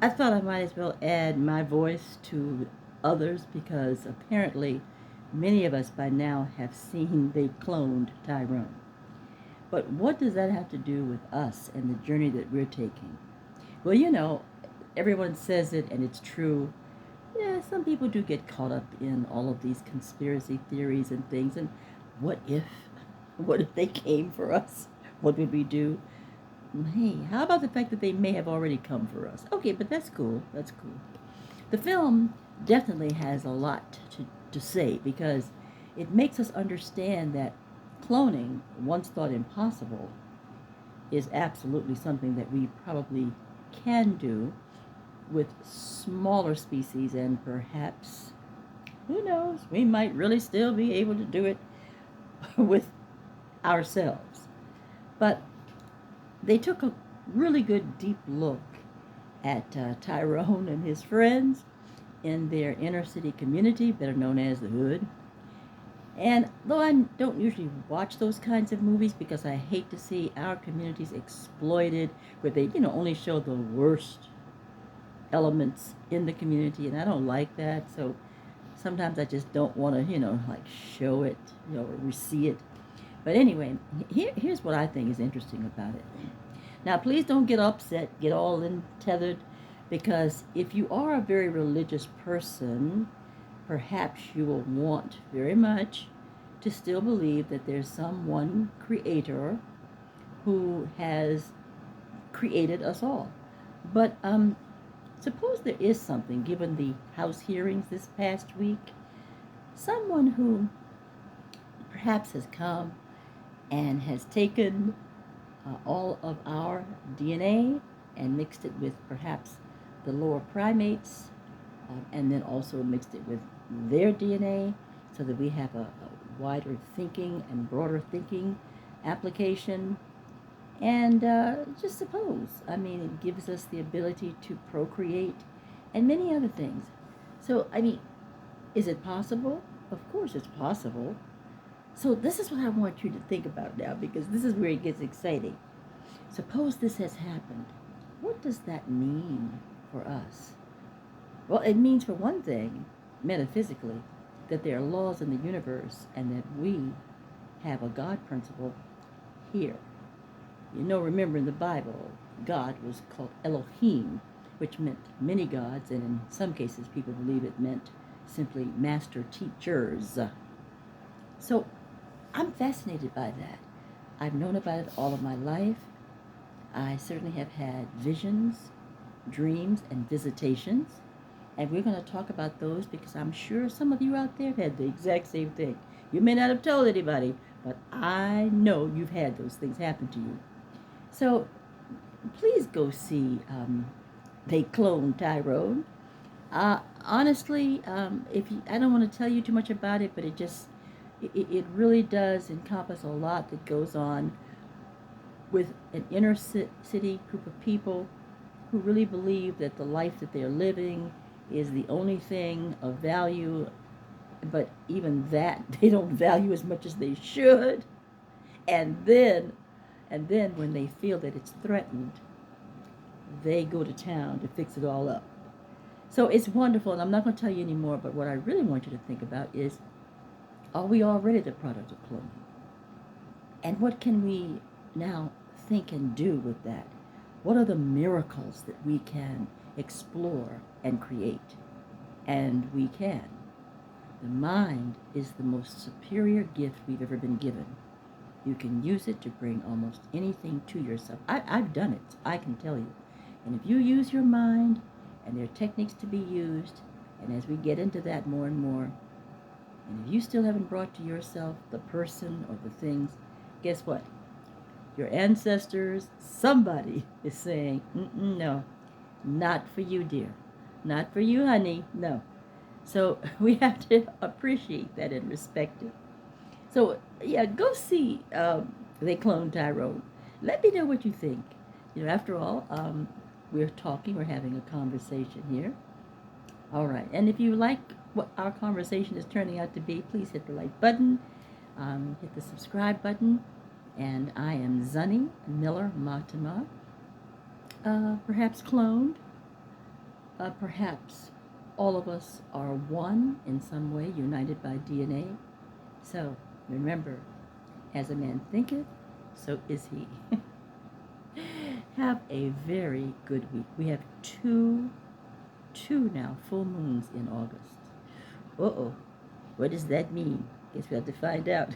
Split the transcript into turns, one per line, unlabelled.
I thought I might as well add my voice to others because apparently many of us by now have seen they cloned Tyrone. But what does that have to do with us and the journey that we're taking? Well, everyone says it and it's true. Yeah, some people do get caught up in all of these conspiracy theories and things. And what if? What if they came for us? What would we do? Hey, how about the fact that they may have already come for us? Okay, but that's cool. That's cool. The film definitely has a lot to say because it makes us understand that cloning, once thought impossible, is absolutely something that we probably can do with smaller species, and perhaps, who knows, we might really still be able to do it with ourselves. But they took a really good deep look at Tyrone and his friends in their inner city community, better known as the Hood. And though I don't usually watch those kinds of movies because I hate to see our communities exploited, where they, only show the worst elements in the community, and I don't like that. So sometimes I just don't want to, like show it, or see it. But anyway, here's what I think is interesting about it. Now, please don't get upset, get all tethered, because if you are a very religious person, perhaps you will want very much to still believe that there's some one creator who has created us all. But suppose there is something, given the House hearings this past week, someone who perhaps has come and has taken all of our DNA and mixed it with perhaps the lower primates, and then also mixed it with their DNA so that we have a wider thinking and broader thinking application. And just suppose, it gives us the ability to procreate and many other things. So, is it possible? Of course it's possible. So this is what I want you to think about now, because this is where it gets exciting. Suppose this has happened. What does that mean for us? Well, it means, for one thing, metaphysically, that there are laws in the universe and that we have a God principle here. Remember in the Bible, God was called Elohim, which meant many gods, and in some cases people believe it meant simply master teachers. So I'm fascinated by that. I've known about it all of my life. I certainly have had visions, dreams, and visitations. And we're going to talk about those because I'm sure some of you out there have had the exact same thing. You may not have told anybody, but I know you've had those things happen to you. So please go see They Cloned Tyrone. Honestly, I don't want to tell you too much about it, but it really does encompass a lot that goes on with an inner city group of people who really believe that the life that they're living is the only thing of value, but even that they don't value as much as they should. And then, when they feel that it's threatened, they go to town to fix it all up. So it's wonderful, and I'm not going to tell you anymore, but what I really want you to think about is, are we already the product of cloning? And what can we now think and do with that? What are the miracles that we can explore and create? And we can. The mind is the most superior gift we've ever been given. You can use it to bring almost anything to yourself. I've done it, I can tell you. And if you use your mind, and there are techniques to be used, and as we get into that more and more, and if you still haven't brought to yourself the person or the things, guess what? Your ancestors, somebody is saying, no, not for you, dear. Not for you, honey, no. So we have to appreciate that and respect it. So, yeah, go see They Cloned Tyrone. Let me know what you think. After all, we're talking, we're having a conversation here. All right, and if you like what our conversation is turning out to be, please hit the like button, hit the subscribe button, and I am Zunny Miller Matima, perhaps cloned, Perhaps all of us are one in some way, united by DNA. So remember, as a man thinketh, so is he. Have a very good week. We have two now full moons in August. Uh-oh. What does that mean? Guess we have to find out.